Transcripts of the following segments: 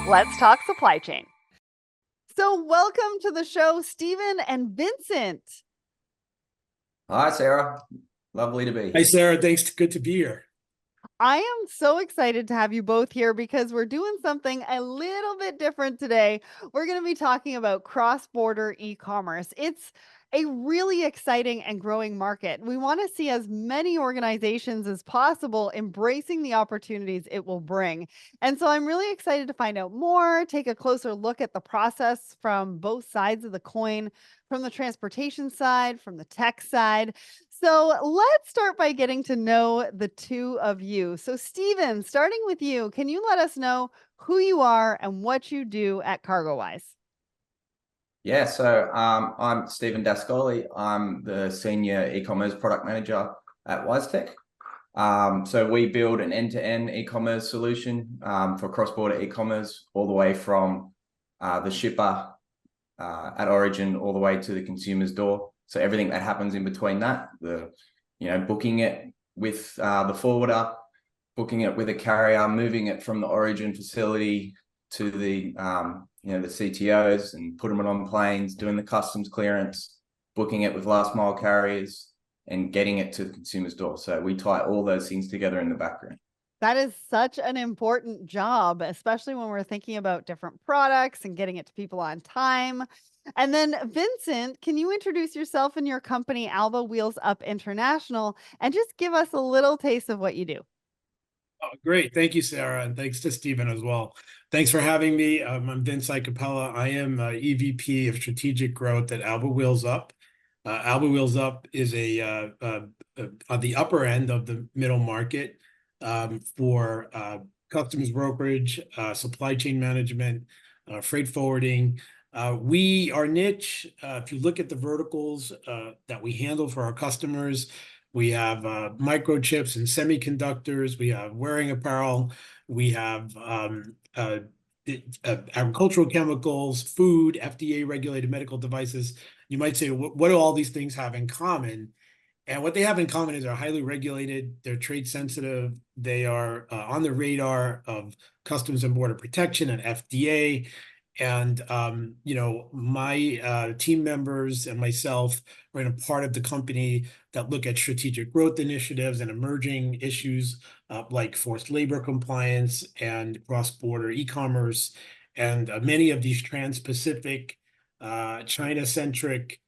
Let's talk supply chain. So, welcome to the show, Stephen and Vincent. Hi, Sarah. Lovely to be Hi, here. Sarah. Thanks. Good to be here. I am so excited to have you both here because we're doing something a little bit different today. We're going to be talking about cross-border e-commerce. It's a really exciting and growing market. We want to see as many organizations as possible embracing the opportunities it will bring. And so I'm really excited to find out more, take a closer look at the process from both sides of the coin, from the transportation side, from the tech side. So let's start by getting to know the two of you. So, Stephen, starting with you, can you let us know who you are and what you do at CargoWise? Yeah, so I'm Stephen Dascoli. I'm the senior e-commerce product manager at WiseTech. So we build an end-to-end e-commerce solution for cross-border e-commerce, all the way from the shipper at origin all the way to the consumer's door. So everything that happens in between that, booking it with the forwarder, booking it with a carrier, moving it from the origin facility to the the CTOs and putting it on planes, doing the customs clearance, booking it with last mile carriers, and getting it to the consumer's door. So we tie all those things together in the background. That is such an important job, especially when we're thinking about different products and getting it to people on time. And then, Vincent, can you introduce yourself and your company, Alba Wheels Up International, and just give us a little taste of what you do? Oh, great. Thank you, Sarah. And thanks to Stephen as well. Thanks for having me. I'm Vince Icapella. I am EVP of Strategic Growth at Alba Wheels Up. Alba Wheels Up is on the upper end of the middle market for customs brokerage, supply chain management, freight forwarding. Our niche, if you look at the verticals that we handle for our customers, we have microchips and semiconductors. We have wearing apparel. We have agricultural chemicals, food, FDA-regulated medical devices. You might say, what do all these things have in common? And what they have in common is they're highly regulated. They're trade sensitive. They are on the radar of Customs and Border Protection and FDA. And my team members and myself are in a part of the company that look at strategic growth initiatives and emerging issues like forced labor compliance and cross-border e-commerce, and many of these trans-Pacific, China-centric,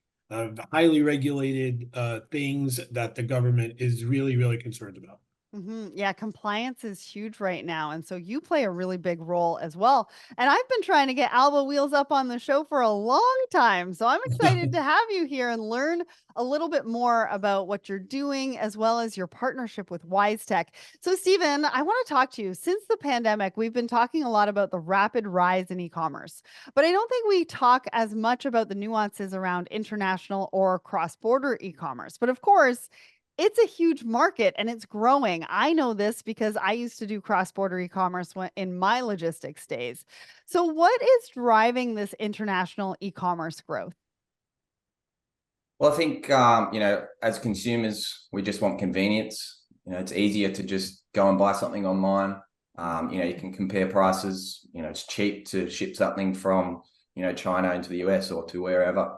highly regulated things that the government is really, really concerned about. Yeah, compliance is huge right now. And so you play a really big role as well. And I've been trying to get Alba Wheels Up on the show for a long time. So I'm excited to have you here and learn a little bit more about what you're doing, as well as your partnership with WiseTech. So, Stephen, I want to talk to you. Since the pandemic, we've been talking a lot about the rapid rise in e-commerce, but I don't think we talk as much about the nuances around international or cross-border e-commerce. But of course, it's a huge market and it's growing. I know this because I used to do cross-border e-commerce in my logistics days. So what is driving this international e-commerce growth? Well, I think as consumers, we just want convenience. It's easier to just go and buy something online. You can compare prices. It's cheap to ship something from China into the US or to wherever.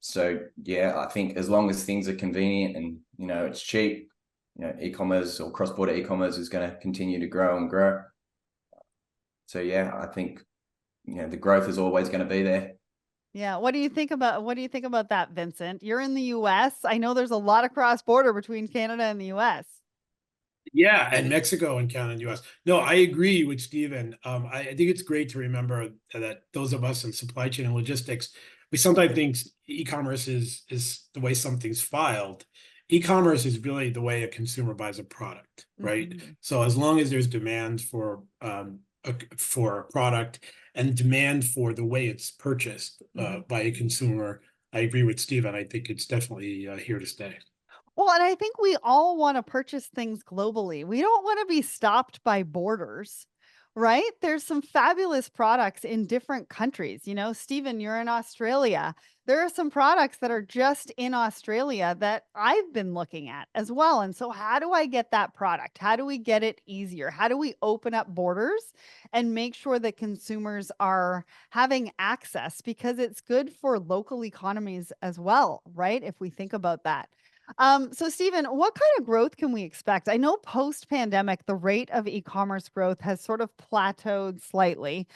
So yeah, I think as long as things are convenient and it's cheap, e-commerce or cross-border e-commerce is going to continue to grow and grow. So yeah, I think the growth is always going to be there. Yeah, what do you think about that, Vincent? You're in the US. I know there's a lot of cross-border between Canada and the US. Yeah, and Mexico and Canada and US. No, I agree with Stephen. I think it's great to remember that those of us in supply chain and logistics, we sometimes think e-commerce is the way something's filed. E-commerce is really the way a consumer buys a product, right? So as long as there's demand for a product and demand for the way it's purchased by a consumer, I agree with Stephen. I think it's definitely here to stay. Well, and I think we all want to purchase things globally. We don't want to be stopped by borders. Right? There's some fabulous products in different countries. You know, Stephen, you're in Australia. There are some products that are just in Australia that I've been looking at as well. And so, how do I get that product? How do we get it easier? How do we open up borders and make sure that consumers are having access? Because it's good for local economies as well, right? If we think about that. So Stephen, what kind of growth can we expect? I know post-pandemic, the rate of e-commerce growth has sort of plateaued slightly,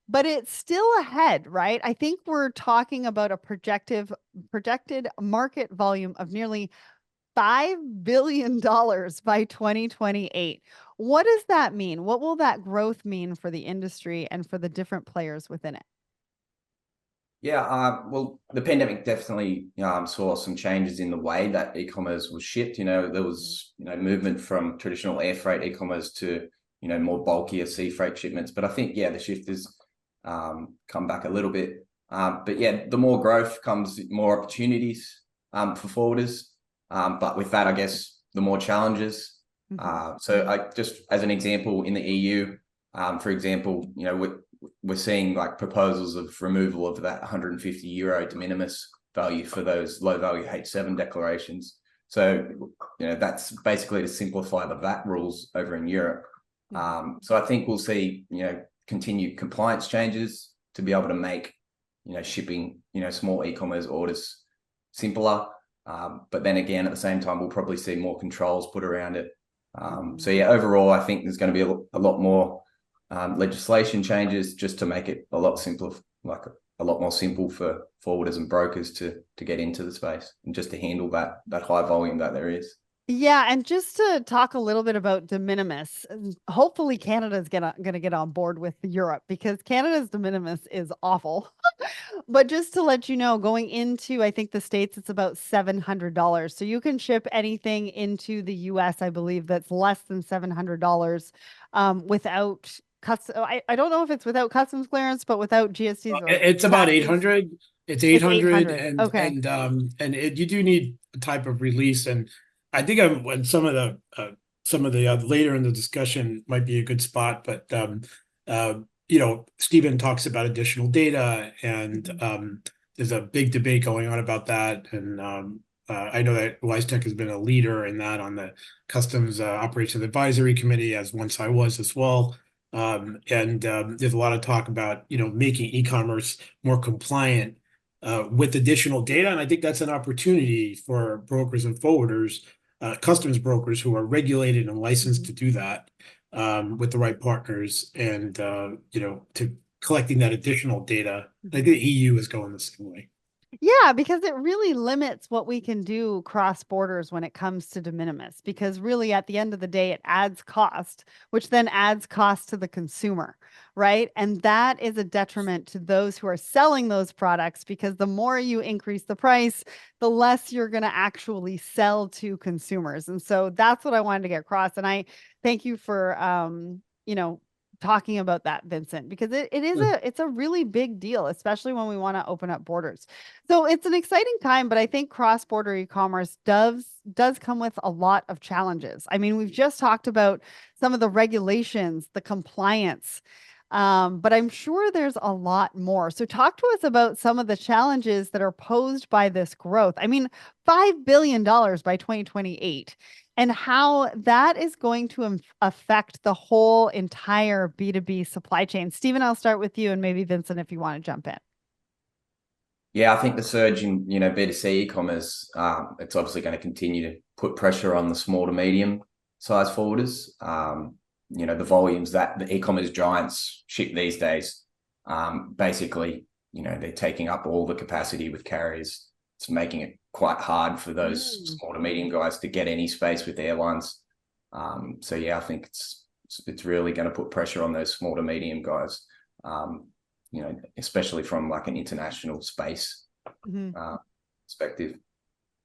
but it's still ahead, right? I think we're talking about a projected market volume of nearly $5 billion by 2028. What does that mean? What will that growth mean for the industry and for the different players within it? Yeah, well, the pandemic definitely saw some changes in the way that e-commerce was shipped. You know, there was movement from traditional air freight e-commerce to more bulkier sea freight shipments. But I think the shift has come back a little bit. But yeah, the more growth comes more opportunities for forwarders. But with that, I guess the more challenges. So I just as an example in the EU, for example, we're seeing like proposals of removal of that €150 de minimis value for those low value H7 declarations. So, that's basically to simplify the VAT rules over in Europe. So I think we'll see, continued compliance changes to be able to make, shipping, small e-commerce orders simpler. But then again, at the same time, we'll probably see more controls put around it. So yeah, overall, I think there's going to be a lot more legislation changes just to make it a lot simpler, like a lot more simple for forwarders and brokers to get into the space and just to handle that high volume that there is. Yeah, and just to talk a little bit about de minimis, hopefully Canada's gonna get on board with Europe because Canada's de minimis is awful. But just to let you know, going into I think the States, it's about $700. So you can ship anything into the US, I believe, that's less than $700 without I don't know if it's without customs clearance, but without GSTs or It's about taxes. 800. It's It's 800, 800. Okay. you do need a type of release. And I think when some of the later in the discussion might be a good spot, but Stephen talks about additional data, and there's a big debate going on about that. And I know that WiseTech has been a leader in that on the Customs Operations Advisory Committee, as once I was as well. There's a lot of talk about making e-commerce more compliant with additional data, and I think that's an opportunity for brokers and forwarders, customs brokers who are regulated and licensed to do that with the right partners, and to collecting that additional data. I think the EU is going the same way. Yeah, because it really limits what we can do cross borders when it comes to de minimis, because really at the end of the day, it adds cost, which then adds cost to the consumer, right? And that is a detriment to those who are selling those products, because the more you increase the price, the less you're going to actually sell to consumers. And so that's what I wanted to get across. And I thank you for, talking about that, Vincent, because it's a really big deal, especially when we want to open up borders. So it's an exciting time, but I think cross-border e-commerce does come with a lot of challenges. I mean, we've just talked about some of the regulations, the compliance, but I'm sure there's a lot more. So talk to us about some of the challenges that are posed by this growth. I mean, $5 billion by 2028, and how that is going to affect the whole entire B2B supply chain. Stephen, I'll start with you, and maybe Vincent, if you want to jump in. Yeah, I think the surge in B2C e-commerce, it's obviously going to continue to put pressure on the small to medium size forwarders. The volumes that the e-commerce giants ship these days, basically, they're taking up all the capacity with carriers. It's making it quite hard for those small to medium guys to get any space with airlines. So yeah, I think it's really going to put pressure on those small to medium guys. Especially from like an international space perspective.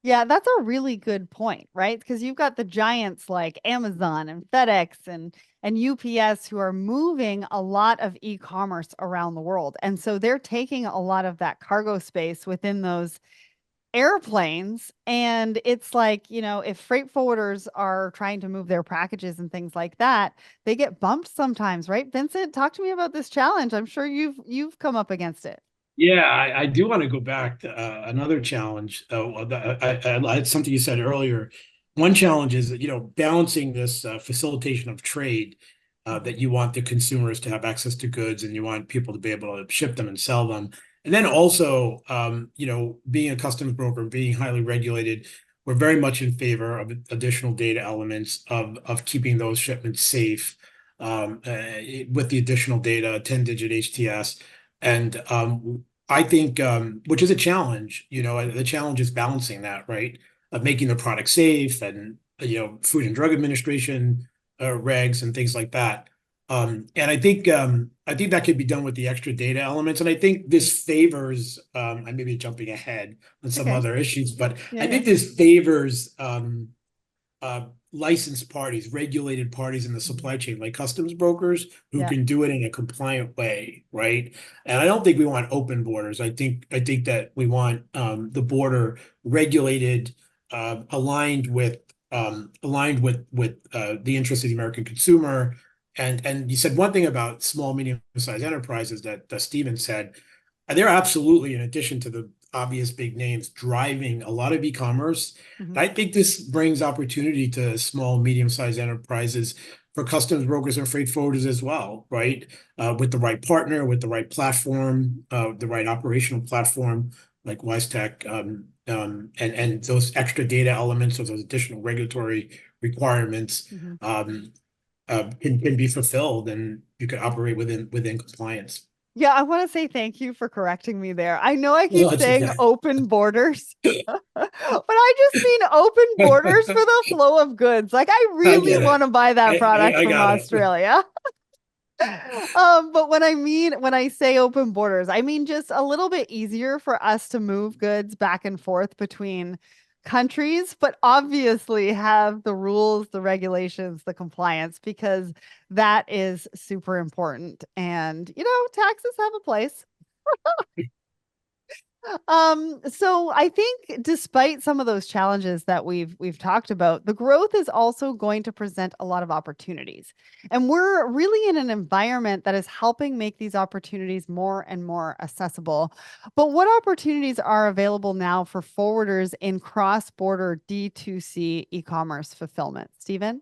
Yeah, that's a really good point, right? Because you've got the giants like Amazon and FedEx and UPS who are moving a lot of e-commerce around the world. And so they're taking a lot of that cargo space within those airplanes, and it's like, if freight forwarders are trying to move their packages and things like that, they get bumped sometimes, right? Vincent, talk to me about this challenge. I'm sure you've come up against it. Yeah, I do want to go back to another challenge. It's something you said earlier. One challenge is, balancing this facilitation of trade, that you want the consumers to have access to goods and you want people to be able to ship them and sell them. And then also, being a customs broker, being highly regulated, we're very much in favor of additional data elements of keeping those shipments safe, with the additional data, 10-digit HTS. And I think, which is a challenge, the challenge is balancing that, right? Of making the product safe and, Food and Drug Administration regs and things like that. And I think that could be done with the extra data elements. And I think this favors, I may be jumping ahead on some Okay. other issues, but Yeah, I think yeah. this favors licensed parties, regulated parties in the supply chain, like customs brokers who Yeah. can do it in a compliant way, right? And I don't think we want open borders. I think that we want the border regulated, aligned with the interests of the American consumer. And you said one thing about small, medium-sized enterprises that Stephen said. They're absolutely, in addition to the obvious big names, driving a lot of e-commerce. Mhm. I think this brings opportunity to small, medium-sized enterprises for customs brokers and freight forwarders as well, right? With the right partner, with the right platform, the right operational platform, like WiseTech, and those extra data elements or those additional regulatory requirements, Mhm. can be fulfilled, and you can operate within compliance. Yeah, I want to say thank you for correcting me there. I know I No, keep it's saying okay. open borders, but I just mean open borders for the flow of goods. Like, I I really get it. want to buy that product I from got it. Australia. But when I say open borders, I mean just a little bit easier for us to move goods back and forth between countries, but obviously have the rules, the regulations, the compliance, because that is super important. And, taxes have a place. So I think despite some of those challenges that we've talked about, the growth is also going to present a lot of opportunities. And we're really in an environment that is helping make these opportunities more and more accessible. But what opportunities are available now for forwarders in cross-border D2C e-commerce fulfillment? Stephen?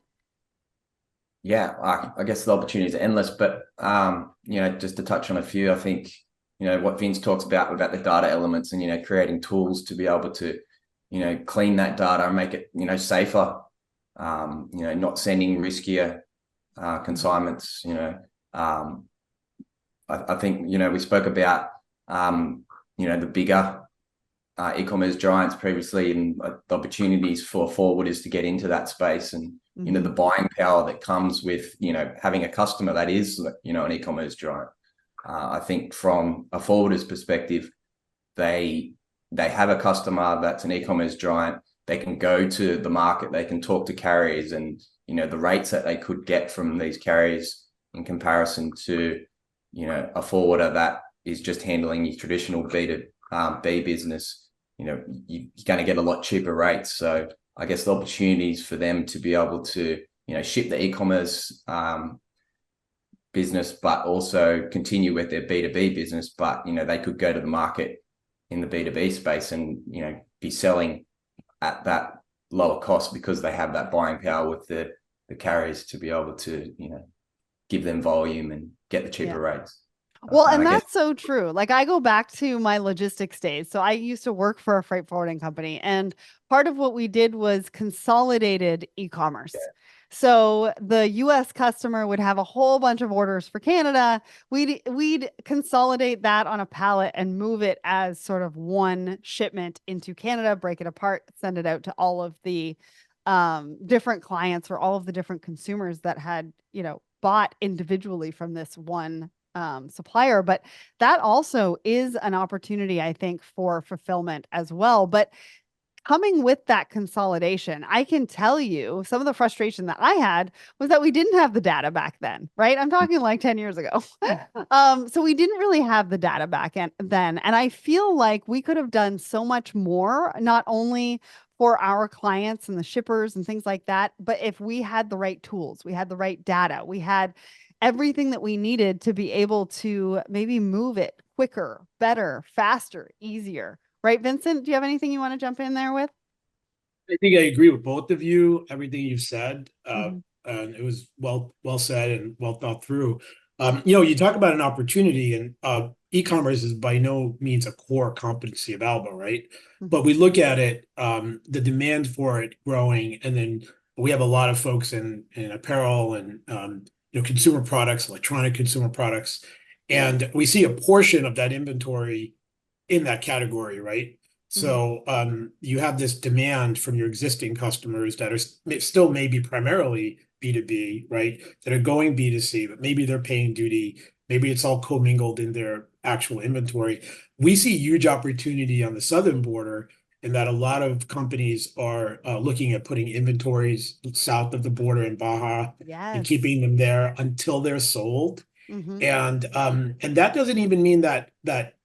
Yeah, I guess the opportunities are endless, but just to touch on a few, I think what Vince talks about the data elements and creating tools to be able to clean that data and make it safer, not sending riskier consignments. I think we spoke about the bigger e-commerce giants previously, and the opportunities for forwarders to get into that space, and the buying power that comes with having a customer that is an e-commerce giant. I think from a forwarder's perspective, they have a customer that's an e-commerce giant. They can go to the market, they can talk to carriers, and the rates that they could get from these carriers in comparison to a forwarder that is just handling your traditional B2B business. You're going to get a lot cheaper rates. So I guess the opportunities for them to be able to ship the e-commerce business, but also continue with their B2B business. But they could go to the market in the B2B space and be selling at that lower cost because they have that buying power with the carriers to be able to give them volume and get the cheaper rates. Well, And and I guess that's so true. Like, I go back to my logistics days. So I used to work for a freight forwarding company, and part of what we did was consolidated e-commerce. So the US customer would have a whole bunch of orders for Canada. We'd consolidate that on a pallet and move it as sort of one shipment into Canada, break it apart, send it out to all of the different clients or all of the different consumers that had, bought individually from this one supplier. But that also is an opportunity, I think, for fulfillment as well. But coming with that consolidation, I can tell you some of the frustration that I had was that we didn't have the data back then, right? I'm talking like 10 years ago. So we didn't really have the data back then. And I feel like we could have done so much more, not only for our clients and the shippers and things like that, but if we had the right tools, we had the right data, we had everything that we needed to be able to maybe move it quicker, better, faster, easier. Right, Vincent? Do you have anything you want to jump in there with? I think I agree with both of you, everything you've said. Mhm. And it was well said and well thought through. You talk about an opportunity, and e-commerce is by no means a core competency of Alba, right? Mhm. But we look at it, the demand for it growing, and then we have a lot of folks in apparel and consumer products, electronic consumer products, and we see a portion of that inventory in that category, right? Mhm. So you have this demand from your existing customers that are still maybe primarily B2B, right? That are going B2C, but maybe they're paying duty. Maybe it's all commingled in their actual inventory. We see huge opportunity on the southern border in that a lot of companies are looking at putting inventories south of the border in Baja and Yes. keeping them there until they're sold. Mhm. And that doesn't even mean that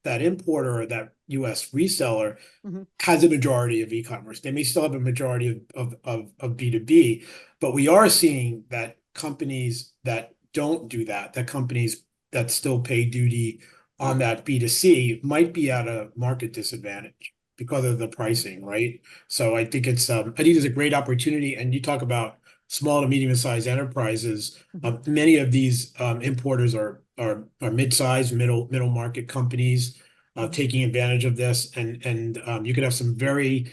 importer or that US reseller Mhm. has a majority of e-commerce. They may still have a majority of B2B, but we are seeing that companies that don't do that, that companies that still pay duty on that B2C might be at a market disadvantage because of the pricing, right? So I think it's a great opportunity. And you talk about small to medium-sized enterprises. Mhm. Many of these importers are mid-sized, middle market companies Mhm. taking advantage of this, and you could have some very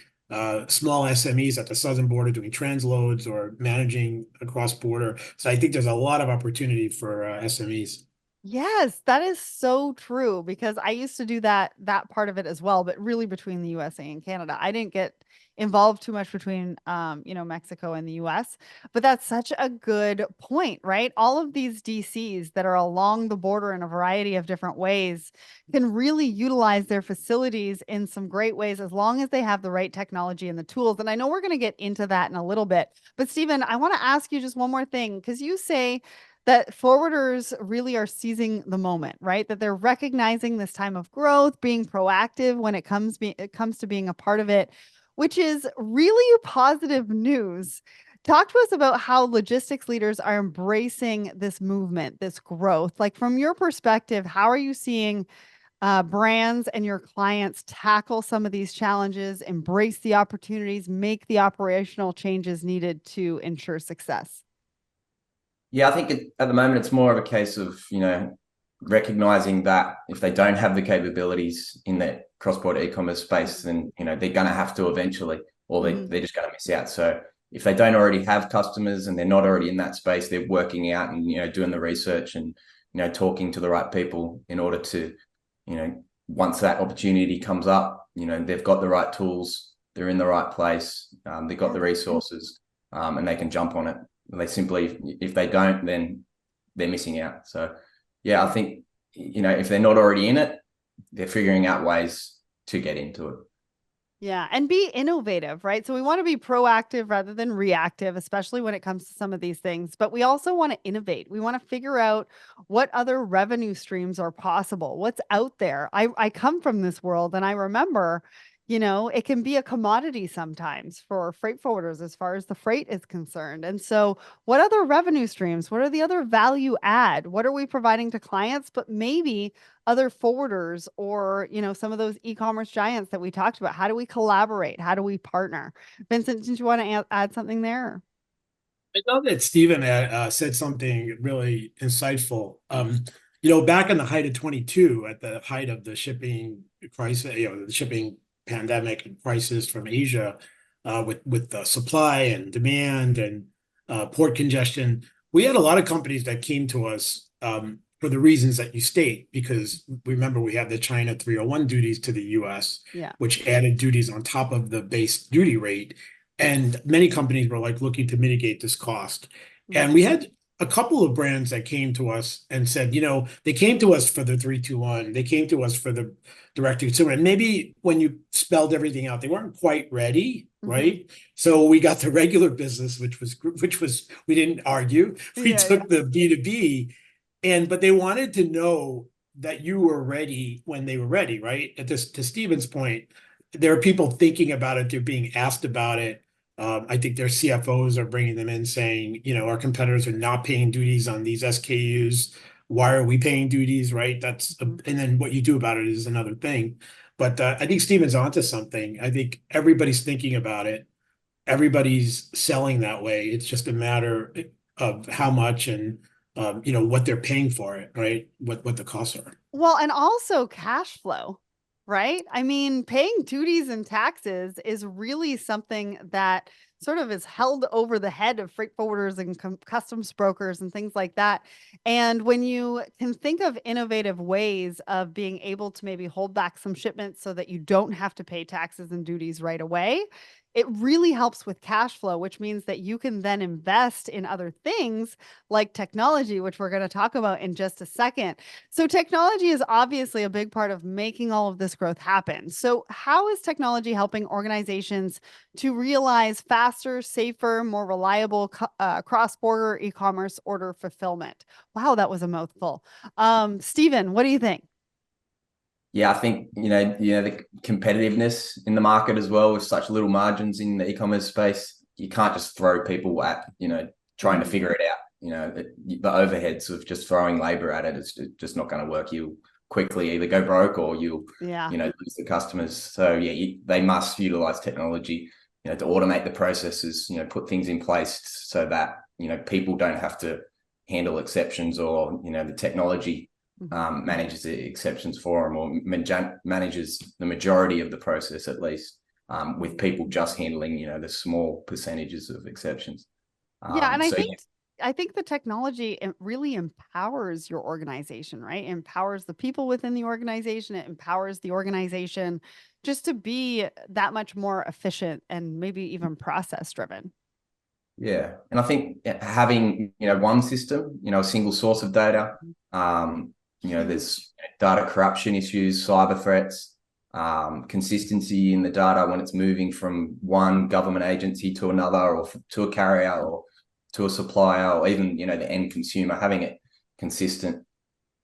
small SMEs at the southern border doing transloads or managing across border. So I think there's a lot of opportunity for SMEs. Yes, that is so true because I used to do that part of it as well, but really between the USA and Canada. I didn't get involved too much between Mexico and the US. But that's such a good point, right? All of these DCs that are along the border in a variety of different ways can really utilize their facilities in some great ways as long as they have the right technology and the tools. And I know we're going to get into that in a little bit. But Stephen, I want to ask you just one more thing because you say that forwarders really are seizing the moment, right? That they're recognizing this time of growth, being proactive when it comes to being a part of it, which is really positive news. Talk to us about how logistics leaders are embracing this movement, this growth. Like from your perspective, how are you seeing brands and your clients tackle some of these challenges, embrace the opportunities, make the operational changes needed to ensure success? Yeah, I think at the moment it's more of a case of, recognizing that if they don't have the capabilities in that cross-border e-commerce space, then, they're going to have to eventually, or Mhm. they're just going to miss out. So if they don't already have customers and they're not already in that space, they're working out and, doing the research and, talking to the right people in order to, once that opportunity comes up, they've got the right tools, they're in the right place, they've got Yeah. the resources, and they can jump on it. They simply, if they don't, then they're missing out. So, yeah, I think, if they're not already in it, they're figuring out ways to get into it. Yeah, and be innovative, right? So we want to be proactive rather than reactive, especially when it comes to some of these things. But we also want to innovate. We want to figure out what other revenue streams are possible, what's out there. I come from this world and I remember, it can be a commodity sometimes for freight forwarders as far as the freight is concerned. And so, what other revenue streams? What are the other value add? What are we providing to clients? But maybe other forwarders or some of those e-commerce giants that we talked about, how do we collaborate, how do we partner? Vincent, did you want to add something there? I know that Stephen said something really insightful. Back in the height of 22, at the height of the shipping crisis, the shipping pandemic and crisis from Asia, with the supply and demand and port congestion, we had a lot of companies that came to us for the reasons that you state, because remember we had the China 301 duties to the US, Yeah. which added duties on top of the base duty rate. And many companies were like looking to mitigate this cost. Mhm. And we had a couple of brands that came to us and said, they came to us for the 3-2-1, they came to us for the direct to consumer. And maybe when you spelled everything out, they weren't quite ready, right? So we got the regular business, which was we didn't argue. We took the B2B, but they wanted to know that you were ready when they were ready, right? To Stephen's point, there are people thinking about it, they're being asked about it. I think their CFOs are bringing them in saying, our competitors are not paying duties on these SKUs. Why are we paying duties, right? And then what you do about it is another thing. But I think Stephen's onto something. I think everybody's thinking about it. Everybody's selling that way. It's just a matter of how much and what they're paying for it, right? What the costs are. Well, and also cash flow, right? I mean, paying duties and taxes is really something that sort of is held over the head of freight forwarders and customs brokers and things like that. And when you can think of innovative ways of being able to maybe hold back some shipments so that you don't have to pay taxes and duties right away, it really helps with cash flow, which means that you can then invest in other things like technology, which we're going to talk about in just a second. So technology is obviously a big part of making all of this growth happen. So how is technology helping organizations to realize faster, safer, more reliable cross-border e-commerce order fulfillment? Wow, that was a mouthful. Stephen, what do you think? Yeah, I think, the competitiveness in the market as well with such little margins in the e-commerce space, you can't just throw people at, trying to figure it out. The overheads of just throwing labor at it is just not going to work. You'll quickly either go broke or you'll, lose the customers. So yeah, they must utilize technology, to automate the processes, put things in place so that, people don't have to handle exceptions or, the technology manages the exceptions for them or manages the majority of the process at least, with people just handling, the small percentages of exceptions. And I think the technology, it really empowers your organization, right? It empowers the people within the organization. It empowers the organization just to be that much more efficient and maybe even process driven. Yeah. And I think having, one system, a single source of data, there's data corruption issues, cyber threats, consistency in the data when it's moving from one government agency to another or to a carrier or to a supplier or even, the end consumer, having it consistent,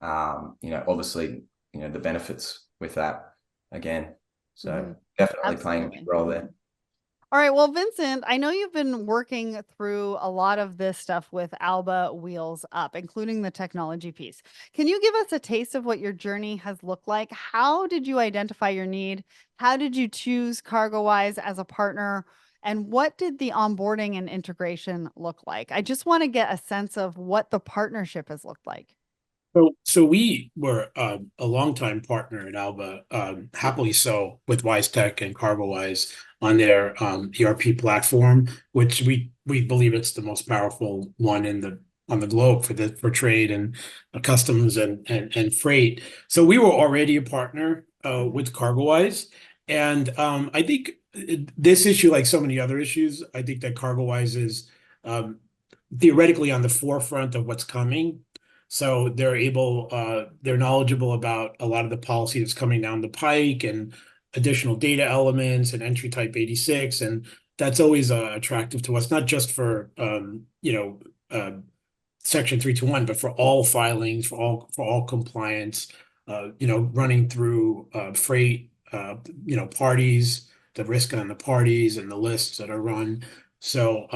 obviously, the benefits with that again. So definitely playing a big role there. All right. Well, Vincent, I know you've been working through a lot of this stuff with Alba Wheels Up, including the technology piece. Can you give us a taste of what your journey has looked like? How did you identify your need? How did you choose CargoWise as a partner? And what did the onboarding and integration look like? I just want to get a sense of what the partnership has looked like. So we were a longtime partner at Alba, happily so, with WiseTech and CargoWise on their ERP platform, which we believe it's the most powerful one on the globe for trade and customs and freight. So we were already a partner with CargoWise, and I think this issue, like so many other issues, I think that CargoWise is theoretically on the forefront of what's coming. So they're knowledgeable about a lot of the policy that's coming down the pike and additional data elements and entry type 86. And that's always attractive to us, not just for, Section 321, but for all filings, for all compliance, running through freight, parties, the risk on the parties and the lists that are run. So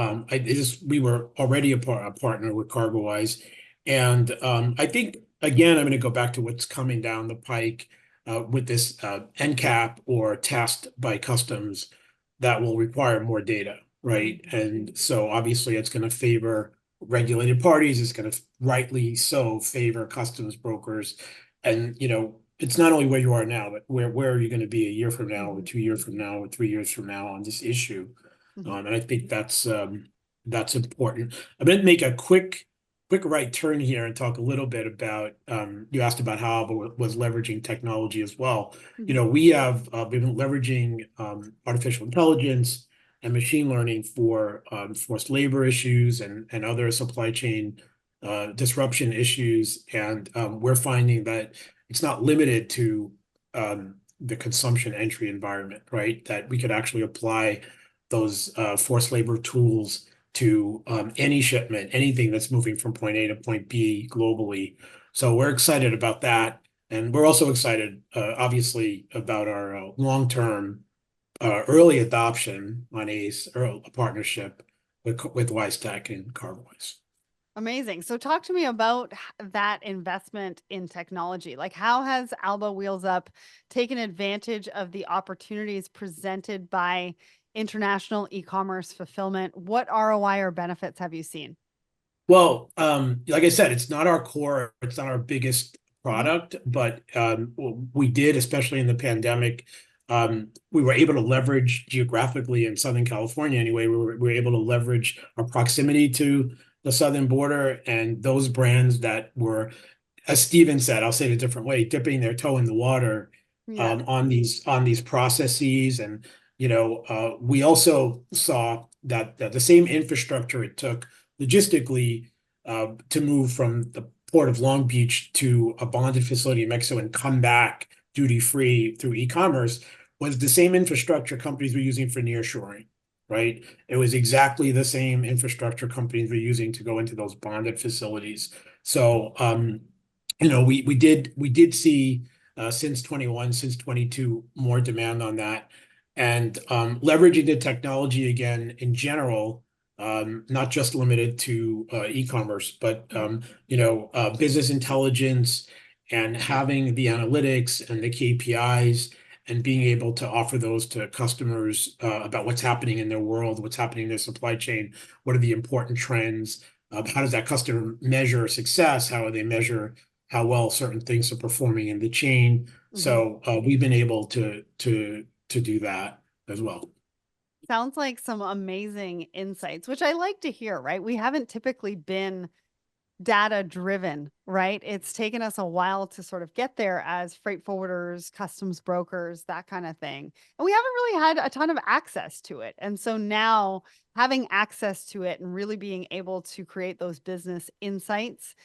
we were already a partner with CargoWise. And I think, again, I'm going to go back to what's coming down the pike with this NCAP or test by customs that will require more data, right? And so obviously it's going to favor regulated parties. It's going to rightly so favor customs brokers. And, it's not only where you are now, but where are you going to be a year from now or 2 years from now or 3 years from now on this issue? And I think that's important. I'm going to make a quick right turn here and talk a little bit about, you asked about how Alba was leveraging technology as well. We have been leveraging artificial intelligence and machine learning for forced labor issues and other supply chain disruption issues, and we're finding that it's not limited to the consumption entry environment, right? That we could actually apply those forced labor tools to any shipment, anything that's moving from point A to point B globally. So we're excited about that. And we're also excited, obviously, about our long-term early adoption on a partnership with WiseTech and CargoWise. Amazing. So talk to me about that investment in technology. Like, how has Alba Wheels Up taken advantage of the opportunities presented by international e-commerce fulfillment? What ROI or benefits have you seen? Well, like I said, it's not our core, it's not our biggest product, but we did, especially in the pandemic, we were able to leverage geographically in Southern California anyway, we were able to leverage our proximity to the southern border, and those brands that were, as Stephen said, I'll say it a different way, dipping their toe in the water Yeah. on these processes. And we also saw that the same infrastructure it took logistically to move from the port of Long Beach to a bonded facility in Mexico and come back duty-free through e-commerce was the same infrastructure companies were using for nearshoring, right? It was exactly the same infrastructure companies were using to go into those bonded facilities. So, we did see since 21, since 22, more demand on that. And leveraging the technology again in general, not just limited to e-commerce, but business intelligence and having the analytics and the KPIs and being able to offer those to customers about what's happening in their world, what's happening in their supply chain, what are the important trends, how does that customer measure success, how do they measure how well certain things are performing in the chain. So we've been able to do that as well. Sounds like some amazing insights, which I like to hear, right? We haven't typically been data driven, right? It's taken us a while to sort of get there as freight forwarders, customs brokers, that kind of thing. And we haven't really had a ton of access to it. And so now having access to it and really being able to create those business insights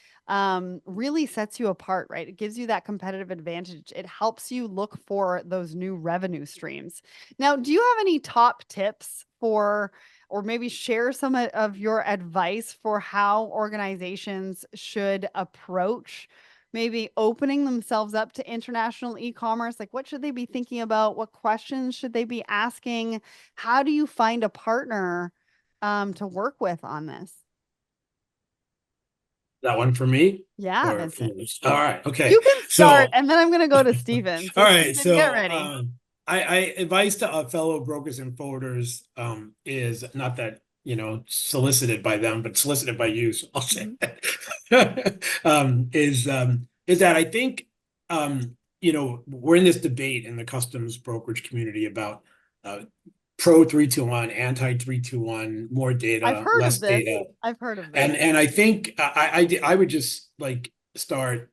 really sets you apart, right? It gives you that competitive advantage. It helps you look for those new revenue streams. Now, do you have any top tips for, or maybe share some of your advice for how organizations should approach maybe opening themselves up to international e-commerce? Like, what should they be thinking about? What questions should they be asking? How do you find a partner to work with on this? That one for me? Yeah, Or Vincent. all right, okay. You can start, So, and then I'm going to go to Stephen. So all right, Stephen, get so ready. I advice to fellow brokers and forwarders is not that solicited by them, but solicited by you. So I'll say is that I think we're in this debate in the customs brokerage community about pro 321, anti 321, more I've data, heard less of this. data. I've heard of this. And I think I would just like start,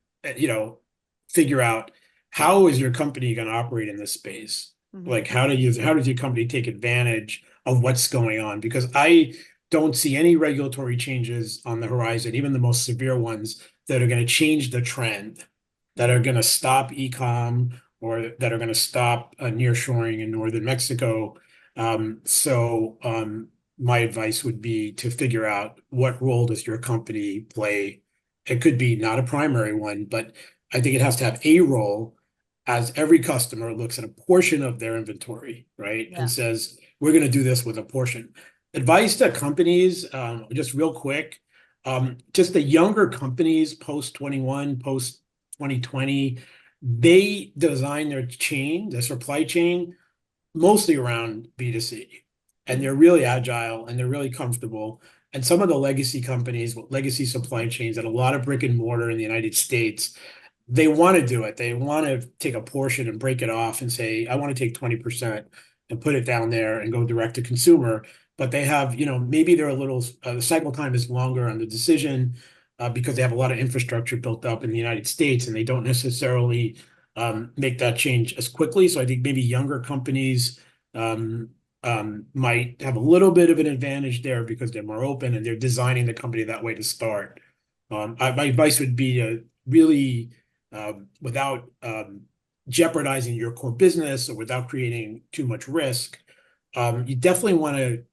figure out how is your company going to operate in this space? Like how does your company take advantage of what's going on? Because I don't see any regulatory changes on the horizon, even the most severe ones that are going to change the trend, that are going to stop e-com or that are going to stop nearshoring in northern Mexico. My advice would be to figure out what role does your company play. It could be not a primary one, but I think it has to have a role as every customer looks at a portion of their inventory, right? Yeah. And says, we're going to do this with a portion. Advice to companies, just real quick, just the younger companies post 21, post 2020, they design their supply chain mostly around B2C. And they're really agile and they're really comfortable. And some of the legacy companies, legacy supply chains, and a lot of brick and mortar in the United States, they want to do it. They want to take a portion and break it off and say, I want to take 20% and put it down there and go direct to consumer. But they have, maybe they're a little, the cycle time is longer on the decision because they have a lot of infrastructure built up in the United States and they don't necessarily make that change as quickly. So I think maybe younger companies might have a little bit of an advantage there because they're more open and they're designing the company that way to start. My advice would be to really, without jeopardizing your core business or without creating too much risk, you definitely want to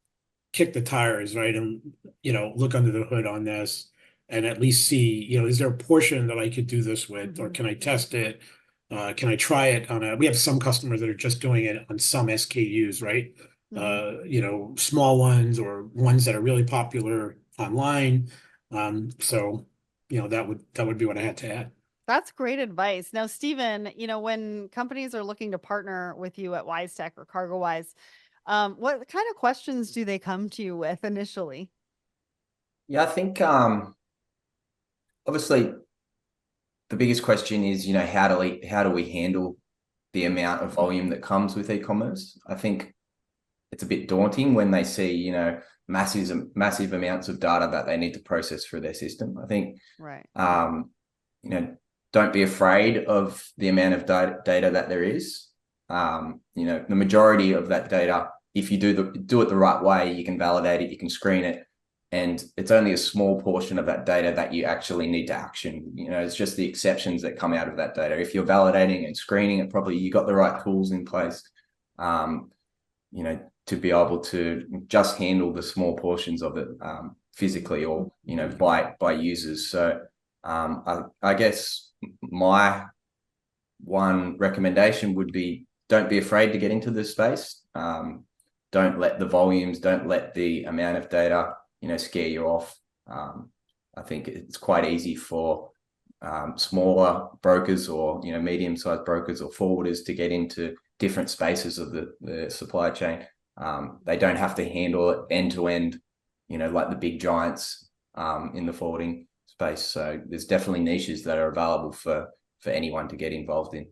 kick the tires, right? And, look under the hood on this and at least see, is there a portion that I could do this with, or can I test it? Can I try it we have some customers that are just doing it on some SKUs, right? Small ones or ones that are really popular online. So, that would be what I had to add. That's great advice. Now, Stephen, when companies are looking to partner with you at WiseTech or CargoWise, what kind of questions do they come to you with initially? Yeah, I think obviously the biggest question is, how do we handle the amount of volume that comes with e-commerce? I think it's a bit daunting when they see, massive amounts of data that they need to process through their system. I think, Right. Don't be afraid of the amount of data that there is. The majority of that data, if you do it the right way, you can validate it, you can screen it, and it's only a small portion of that data that you actually need to action. It's just the exceptions that come out of that data. If you're validating and screening it properly, you got the right tools in place, to be able to just handle the small portions of it physically, or by users. So I guess my one recommendation would be, don't be afraid to get into this space. Don't let the volumes, don't let the amount of data, scare you off. I think it's quite easy for smaller brokers or, medium-sized brokers or forwarders to get into different spaces of the supply chain. They don't have to handle it end to end, like the big giants in the forwarding space. So there's definitely niches that are available for anyone to get involved in.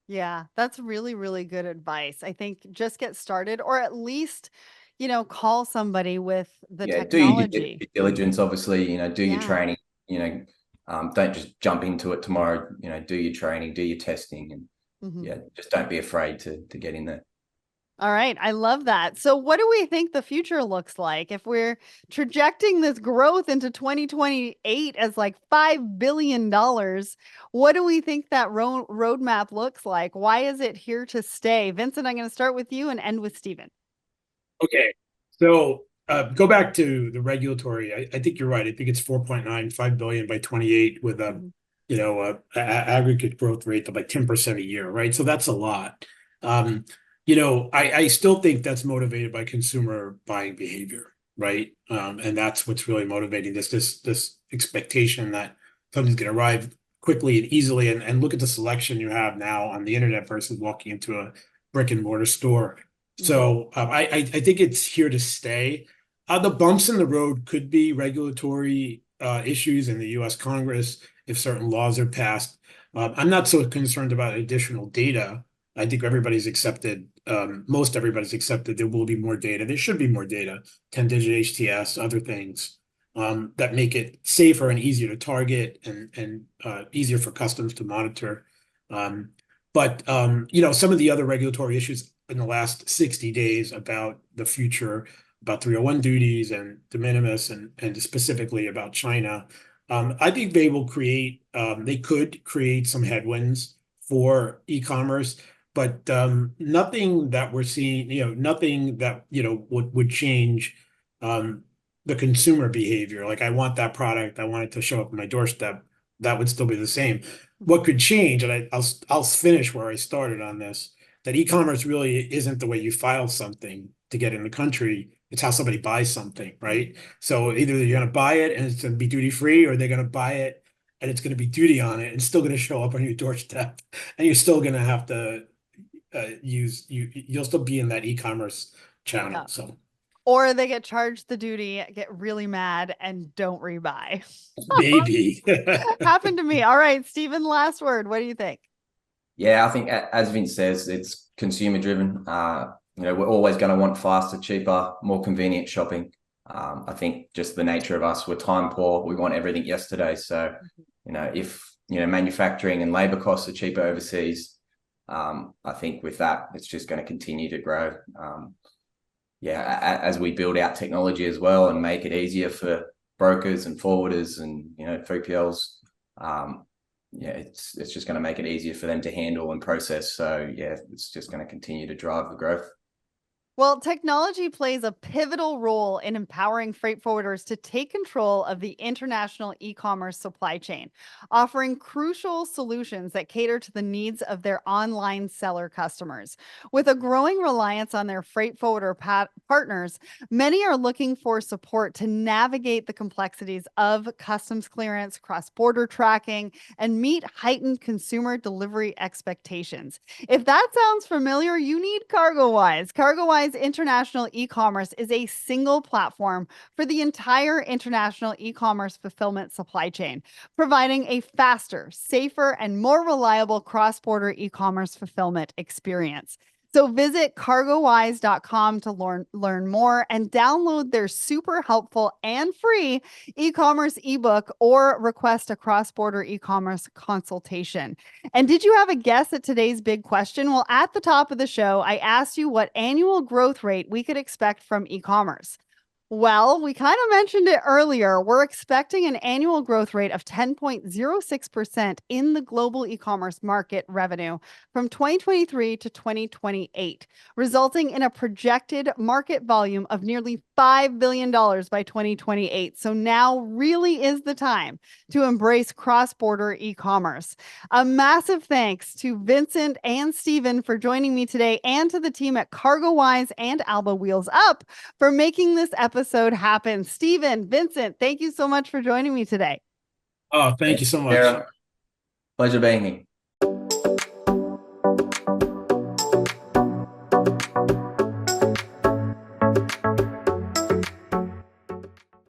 Yeah, that's really, really good advice. I think just get started, or at least, call somebody with the Yeah, do your technology. due diligence, obviously, do your Yeah. training, don't just jump into it tomorrow, do your training, do your testing, and Mhm. yeah, just don't be afraid to get in there. All right. I love that. So, what do we think the future looks like if we're trajecting this growth into 2028 as like $5 billion? What do we think that roadmap looks like? Why is it here to stay? Vincent, I'm going to start with you and end with Stephen. Okay. So go back to the regulatory. I think you're right. I think it's 4.95 billion by 28 with Mhm. aggregate growth rate of like 10% a year, right? So that's a lot. I still think that's motivated by consumer buying behavior, right? And that's what's really motivating this expectation that something's going to arrive quickly and easily. And look at the selection you have now on the internet versus walking into a brick and mortar store. Mhm. So I think it's here to stay. The bumps in the road could be regulatory issues in the U.S. Congress if certain laws are passed. I'm not so concerned about additional data. I think everybody's accepted, most everybody's accepted there will be more data. There should be more data, 10-digit HTS, other things that make it safer and easier to target and easier for customs to monitor. But some of the other regulatory issues in the last 60 days about the future, about 301 duties and de minimis, and specifically about China, I think they could create some headwinds for e-commerce, but nothing that we're seeing, nothing that, would change the consumer behavior. Like, I want that product, I want it to show up on my doorstep. That would still be the same. What could change, and I'll finish where I started on this, that e-commerce really isn't the way you file something to get in the country. It's how somebody buys something, right? So either you're going to buy it and it's going to be duty free, or they're going to buy it and it's going to be duty on it and it's still going to show up on your doorstep, and you're still going to have to you'll still be in that e-commerce channel. Yeah. So Or they get charged the duty, get really mad, and don't rebuy. maybe. Happened to me. All right, Stephen, last word. What do you think? Yeah, I think as Vince says, it's consumer driven. We're always going to want faster, cheaper, more convenient shopping. I think just the nature of us, we're time poor. We want everything yesterday. So, if manufacturing and labor costs are cheaper overseas, I think with that, it's just going to continue to grow. As we build out technology as well and make it easier for brokers and forwarders and 3PLs. It's just going to make it easier for them to handle and process. So yeah, it's just going to continue to drive the growth. Well, technology plays a pivotal role in empowering freight forwarders to take control of the international e-commerce supply chain, offering crucial solutions that cater to the needs of their online seller customers. With a growing reliance on their freight forwarder partners, many are looking for support to navigate the complexities of customs clearance, cross-border tracking, and meet heightened consumer delivery expectations. If that sounds familiar, you need CargoWise. CargoWise International e-commerce is a single platform for the entire international e-commerce fulfillment supply chain, providing a faster, safer, and more reliable cross-border e-commerce fulfillment experience. So visit cargowise.com to learn more and download their super helpful and free e-commerce ebook or request a cross-border e-commerce consultation. And did you have a guess at today's big question? Well, at the top of the show, I asked you what annual growth rate we could expect from e-commerce. Well, we kind of mentioned it earlier. We're expecting an annual growth rate of 10.06% in the global e-commerce market revenue from 2023 to 2028, resulting in a projected market volume of nearly $5 billion by 2028. So now really is the time to embrace cross-border e-commerce. A massive thanks to Vincent and Stephen for joining me today, and to the team at CargoWise and Alba Wheels Up for making this episode happen. Stephen, Vincent, thank you so much for joining me today. Oh, thank you so much. Sarah, pleasure being here.